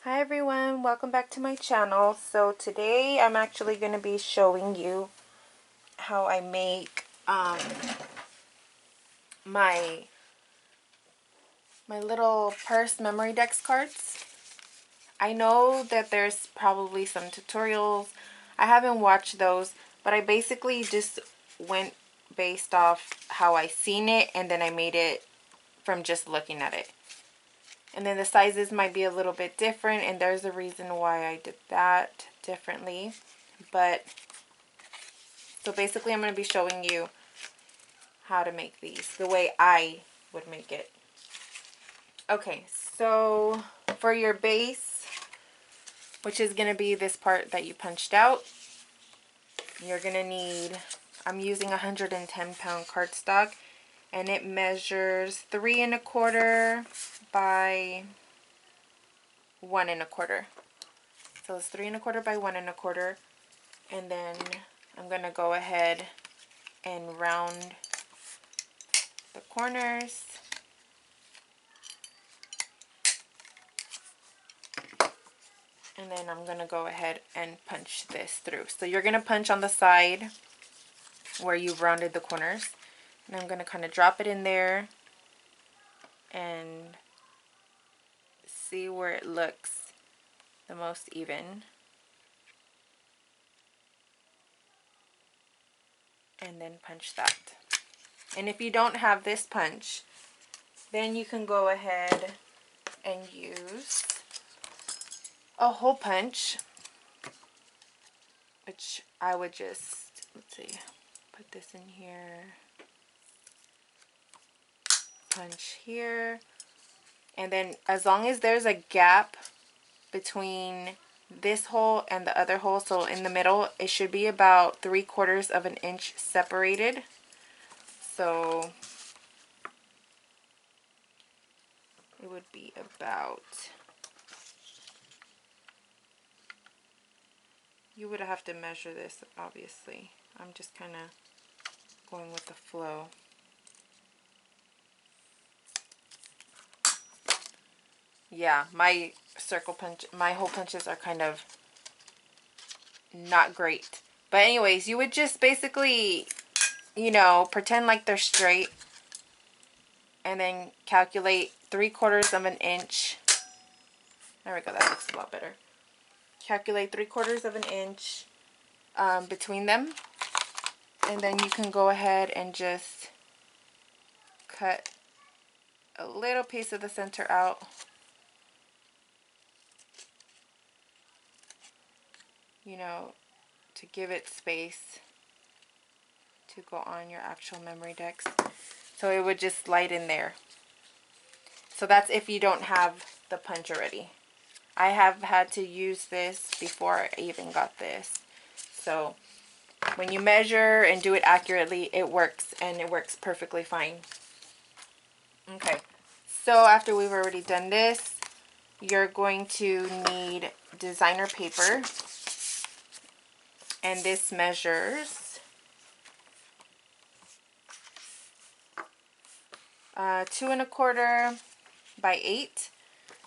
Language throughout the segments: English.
Hi everyone, welcome back to my channel. So today I'm actually going to be showing you how I make my little purse memory dex cards. I know that there's probably some tutorials. I haven't watched those, but I basically just went based off how I seen it, and then I made it from just looking at it. And then the sizes might be a little bit different, and there's a reason why I did that differently. But so basically I'm going to be showing you how to make these the way I would make it. Okay, so for your base, which is going to be this part that you punched out, you're going to need, I'm using 110-pound cardstock, and it measures 3 1/4 by 1 1/4. So it's 3 1/4 by 1 1/4, and then I'm going to go ahead and round the corners. And then I'm going to go ahead and punch this through. So you're going to punch on the side where you've rounded the corners. And I'm going to kind of drop it in there and see where it looks the most even. And then punch that. And if you don't have this punch, then you can go ahead and use a hole punch, which I would just, let's see, put this in here, punch here, and then as long as there's a gap between this hole and the other hole, so in the middle, it should be about 3/4 of an inch separated. So it would be about, you would have to measure this obviously. I'm just kind of going with the flow. Yeah, my hole punches are kind of not great. But anyways, you would just basically, pretend like they're straight, and then calculate 3/4 of an inch. There we go, that looks a lot better. Calculate 3/4 of an inch between them, and then you can go ahead and just cut a little piece of the center out. To give it space to go on your actual memory dex. So it would just slide in there. So that's if you don't have the punch already. I have had to use this before I even got this. So when you measure and do it accurately, it works, and it works perfectly fine. Okay, so after we've already done this, you're going to need designer paper, and this measures 2 1/4 by 8.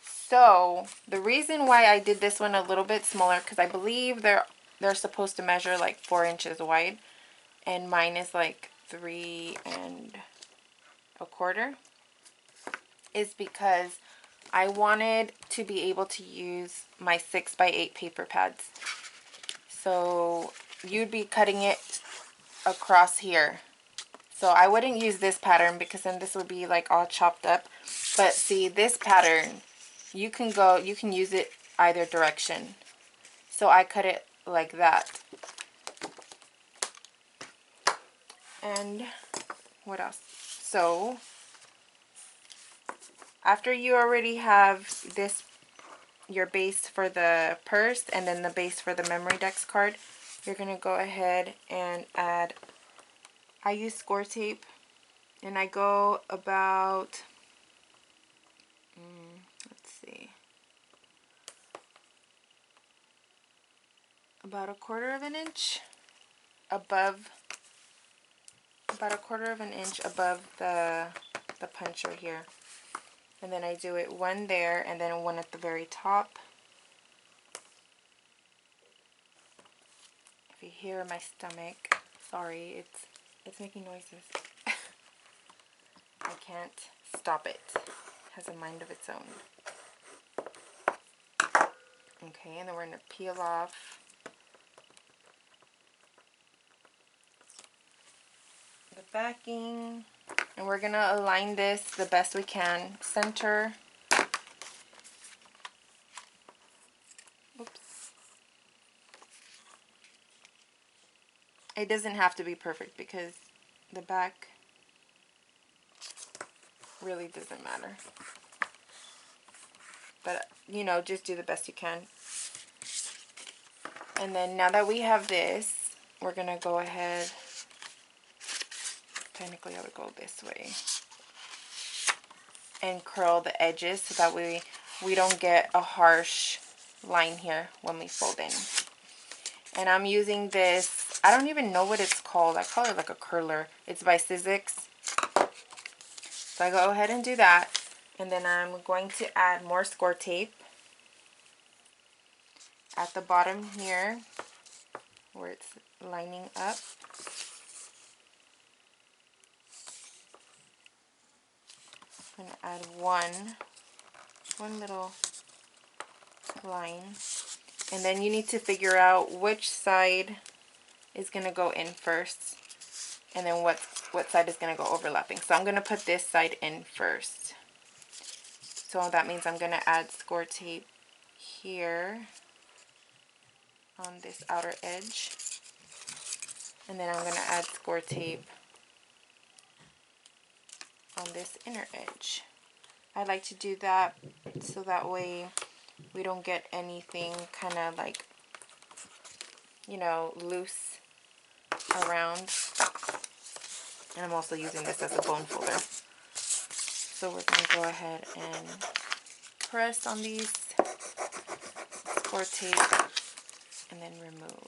So the reason why I did this one a little bit smaller, because I believe they're supposed to measure like 4 inches wide, and mine is like 3 1/4, is because I wanted to be able to use my 6 by 8 paper pads. So you'd be cutting it across here. So I wouldn't use this pattern because then this would be like all chopped up. But see, this pattern, you can use it either direction. So I cut it like that. And what else? So after you already have this, your base for the purse and then the base for the memory dex card, you're going to go ahead and add, I use score tape, and I go about, let's see, about 1/4 of an inch above, about 1/4 of an inch above the punch right here. And then I do it one there and then one at the very top. If you hear my stomach, sorry, it's making noises. I can't stop it. It has a mind of its own. Okay, and then we're going to peel off the backing. And we're going to align this the best we can. Center. Oops. It doesn't have to be perfect because the back really doesn't matter. But, you know, just do the best you can. And then now that we have this, we're going to go ahead. Technically, I would go this way. And curl the edges so that we don't get a harsh line here when we fold in. And I'm using this, I don't even know what it's called. I call it like a curler. It's by Sizzix. So I go ahead and do that. And then I'm going to add more score tape at the bottom here where it's lining up. I'm going to add one little line. And then you need to figure out which side is going to go in first. And then what side is going to go overlapping. So I'm going to put this side in first. So that means I'm going to add score tape here on this outer edge. And then I'm going to add score tape on this inner edge. I like to do that so that way we don't get anything kind of like, you know, loose around. And I'm also using this as a bone folder. So we're going to go ahead and press on these score tape and then remove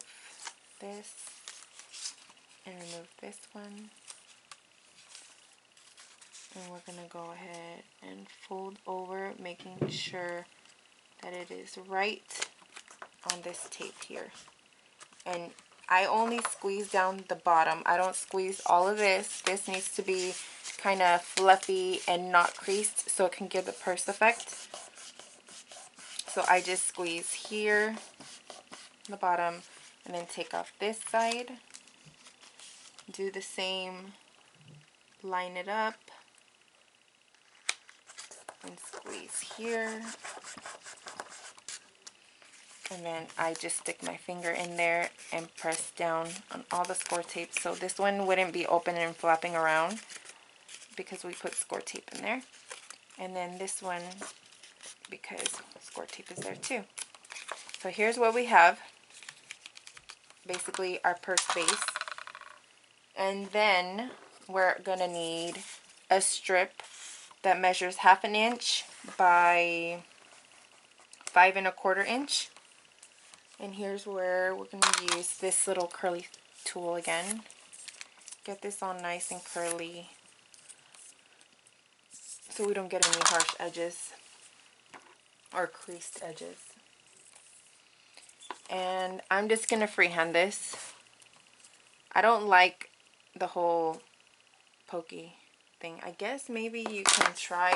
this and remove this one. And we're going to go ahead and fold over, making sure that it is right on this tape here. And I only squeeze down the bottom. I don't squeeze all of this. This needs to be kind of fluffy and not creased so it can give the purse effect. So I just squeeze here, the bottom, and then take off this side. Do the same, line it up, and squeeze here. And then I just stick my finger in there and press down on all the score tape. So this one wouldn't be open and flapping around because we put score tape in there. And then this one, because score tape is there too. So here's what we have. Basically our purse base. And then we're gonna need a strip that measures 1/2 inch by 5 1/4 inch. And here's where we're going to use this little curly tool again. Get this all nice and curly so we don't get any harsh edges or creased edges. And I'm just going to freehand this. I don't like the whole pokey thing. I guess maybe you can try,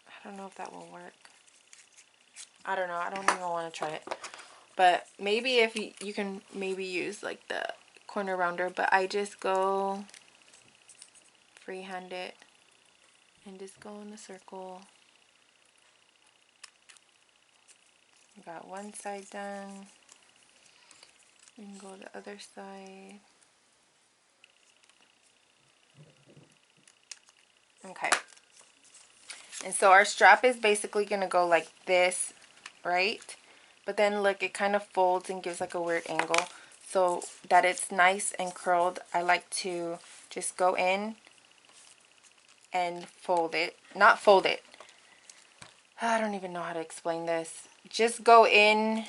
I don't know if that will work. I don't know. I don't even want to try it. But maybe if you can maybe use like the corner rounder, but I just go freehand it and just go in the circle. Got one side done. We can go to the other side. Okay. And so our strap is basically going to go like this, right? But then look, it kind of folds and gives like a weird angle. So that it's nice and curled, I like to just go in and fold it. Not fold it. I don't even know how to explain this. Just go in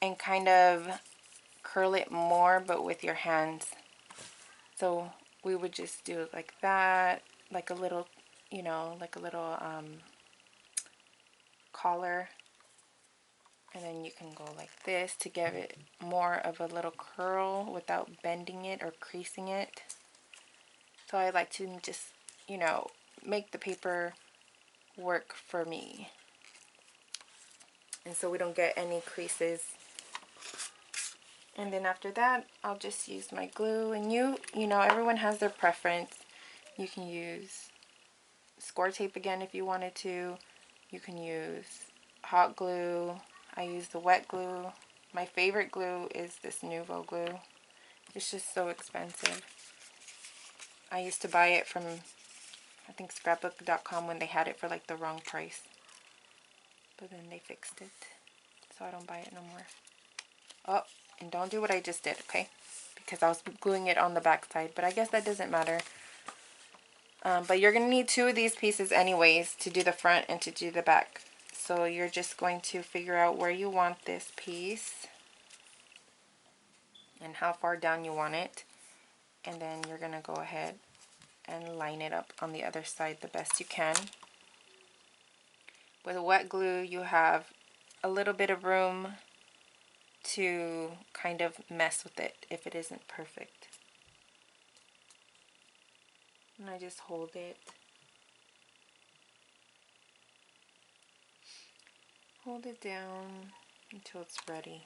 and kind of curl it more, but with your hands. So we would just do it like that, like a little, you know, like a little collar. And then you can go like this to give it more of a little curl without bending it or creasing it. So I like to just, you know, make the paper work for me. And so we don't get any creases. And then after that, I'll just use my glue. And you know, everyone has their preference. You can use score tape again if you wanted to. You can use hot glue. I use the wet glue. My favorite glue is this Nuvo glue. It's just so expensive. I used to buy it from, I think, scrapbook.com when they had it for like the wrong price. But then they fixed it, so I don't buy it no more. Oh, and don't do what I just did, okay? Because I was gluing it on the back side, but I guess that doesn't matter. But you're going to need 2 of these pieces anyways to do the front and to do the back. So you're just going to figure out where you want this piece and how far down you want it. And then you're going to go ahead and line it up on the other side the best you can. With wet glue, you have a little bit of room to kind of mess with it if it isn't perfect. And I just hold it. Hold it down until it's ready.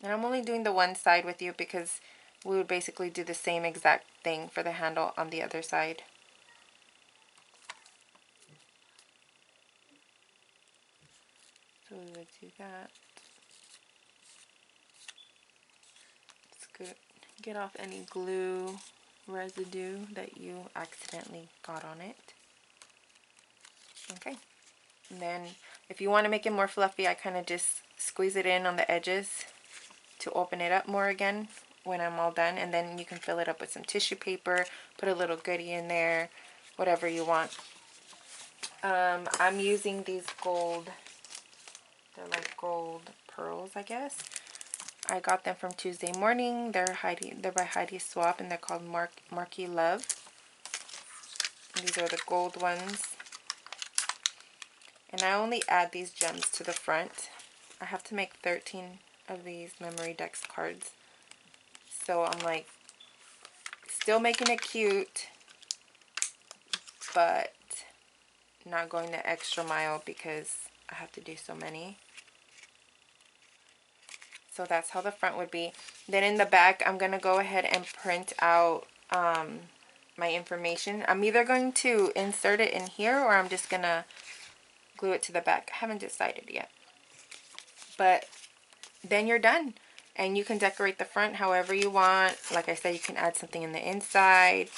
And I'm only doing the one side with you because we would basically do the same exact thing for the handle on the other side. So we would do that. It's good. Get off any glue residue that you accidentally got on it. Okay. And then if you want to make it more fluffy, I kind of just squeeze it in on the edges to open it up more again when I'm all done. And then you can fill it up with some tissue paper, put a little goodie in there, whatever you want. I'm using these gold, they're like gold pearls, I guess. I got them from Tuesday Morning. They're by Heidi Swapp, and they're called Marky Love. And these are the gold ones. And I only add these gems to the front. I have to make 13 of these Memory Dex cards. So I'm like, still making it cute, but not going the extra mile because I have to do so many. So that's how the front would be. Then in the back, I'm going to go ahead and print out my information. I'm either going to insert it in here or I'm just going to glue it to the back. I haven't decided yet. But then you're done. And you can decorate the front however you want. Like I said, you can add something in the inside.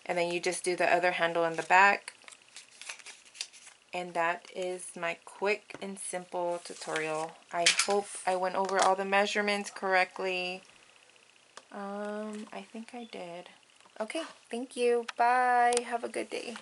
And then you just do the other handle in the back. And that is my quick and simple tutorial. I hope I went over all the measurements correctly. I think I did. Okay, thank you. Bye. Have a good day.